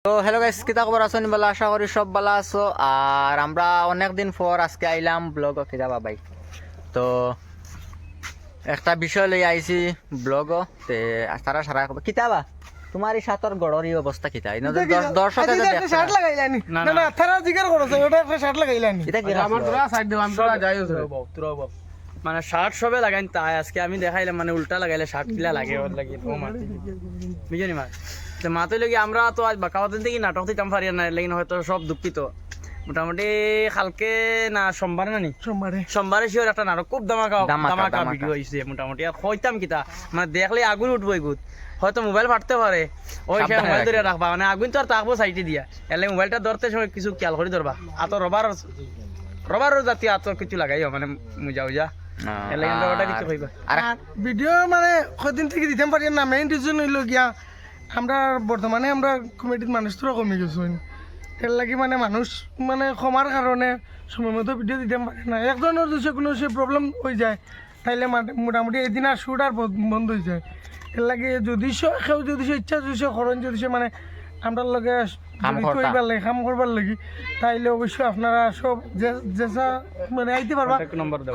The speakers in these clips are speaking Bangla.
তো হ্যালো গাইস, কিতা খবর আছো? নিবালা, আশা করি সব ভালো আছো। আর আমরা অনেকদিন পর আজকে আইলাম ব্লগ কিতা বাবাই। তো একটা বিষয় লই আইছি ব্লগ তে তারা সারা কিতাবা তোমার এই সাতর গড়রি অবস্থা কিতা দর্শক শার্ট লাগাইলানি না না থারা জিগার করছ ওটা একটা শার্ট লাগাইলানি এটা কি আমার তোরা সাইড দেব আমরা যাই মানে শার্ট সবে লাগাইন তাই আজকে আমি দেখাইলাম মানে উল্টা লাগাইলে শার্ট কিলা লাগে ওর লাগি ও মারতে বুঝনি মা তো মাতে লাগি আমরা তো আজ বাকাওয়াতেন থেকে নাটক দিতাম পারি না লাগি হয়তো সব দুঃখিত মোটামুটি কালকে না সোমবারে নানি সোমবারে শিওর একটা নাটক খুব দামাকা ভিডিও হইছে মোটামুটি আর হইতাম কিতা মানে দেখলে আগুন উঠবো এগুত হয়তো মোবাইল ফাটতে পারে ওই সময় মোবাইল ধরে রাখবা মানে আগুন তো আর থাকবো সাইডে দিয়া এলে মোবাইলটা ধরতে সময় কিছু খেয়াল করে ধরবা আত রবারও জাতীয় আত কিছু লাগাইও মানে মুজা উজা এলে কিন্তু ওটা কিছু কইবা আর ভিডিও মানে কদিন থেকে দিতাম পারি না মেইন রিজন হইল গিয়া আমরা বর্তমানে আমরা কমিটির মানুষ তো কমে গেছো এর লাগি মানে মানুষ মানে ক্ষমার কারণে সময় মতো ভিডিও দিতে পারে না একজনের যদি কোনো সে প্রবলেম হয়ে যায় তাইলে মোটামুটি এদিন আর শুট আর বন্ধ হয়ে যায় এর লাগে যদি কেউ যদি ইচ্ছা যদি করেন যদি মানে আমরা লগে কাম করবার লাগি তাইলে অবশ্যই আপনারা সব যেসা মানে আইতে পারবা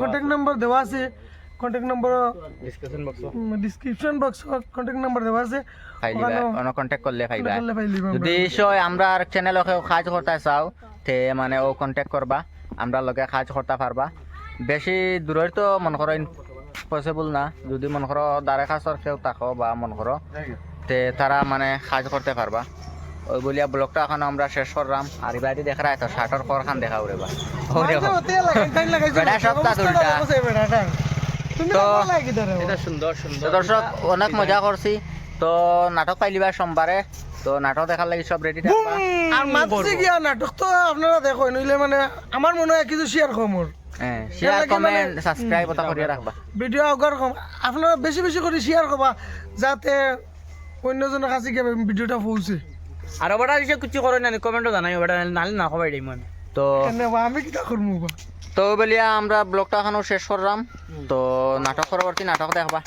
কন্ট্যাক্ট নাম্বার দেওয়া আছে contact number description box contact number দেওয়া আছে কন্ট্যাক্ট করলে পাইবা যদি আমরা চ্যানেলকে কাজ করতে চাও তে মানে ও কন্ট্যাক্ট করবা আমরা লগে কাজ করতে পারবা বেশি দূরের তো মনে করো পসিবল না যদি মনে করো দাঁড়ে কাছর কেউ থাকো বা মনে করো তে তারা মানে কাজ করতে পারবা ওই বলিয়া ব্লগটা এখন আমরা শেষ করলাম আর বাড়ি দেখা তো শার্টর পর খান দেখা উড়েবা সপ্তাহ উল্টা তো এটা সুন্দর দর্শক অনেক মজা করছি তো নাটক পাইলিবা সোমবারে তো নাটক দেখার লাগি সব রেডি থাকবা আর মাঝে গিয়া নাটক তো আপনারা দেখো নইলে মানে আমার মনে হয় কিছু শেয়ার খবর শেয়ার কমেন্ট সাবস্ক্রাইব ওটা করিয়া রাখবা ভিডিও আগর আপনারা বেশি বেশি করে শেয়ার করবা যাতে অন্যজনের কাছে গিয়ে ভিডিওটা পৌঁছে আর ওটা কিছু করে না কমেন্টও জানাই ওটা নালে না খবর দিই আমি তো আমি কিটা করবো তো বলিয়া আমরা ব্লগটা এখনো শেষ করলাম তো নাটক পরবর্তী নাটক দেখবা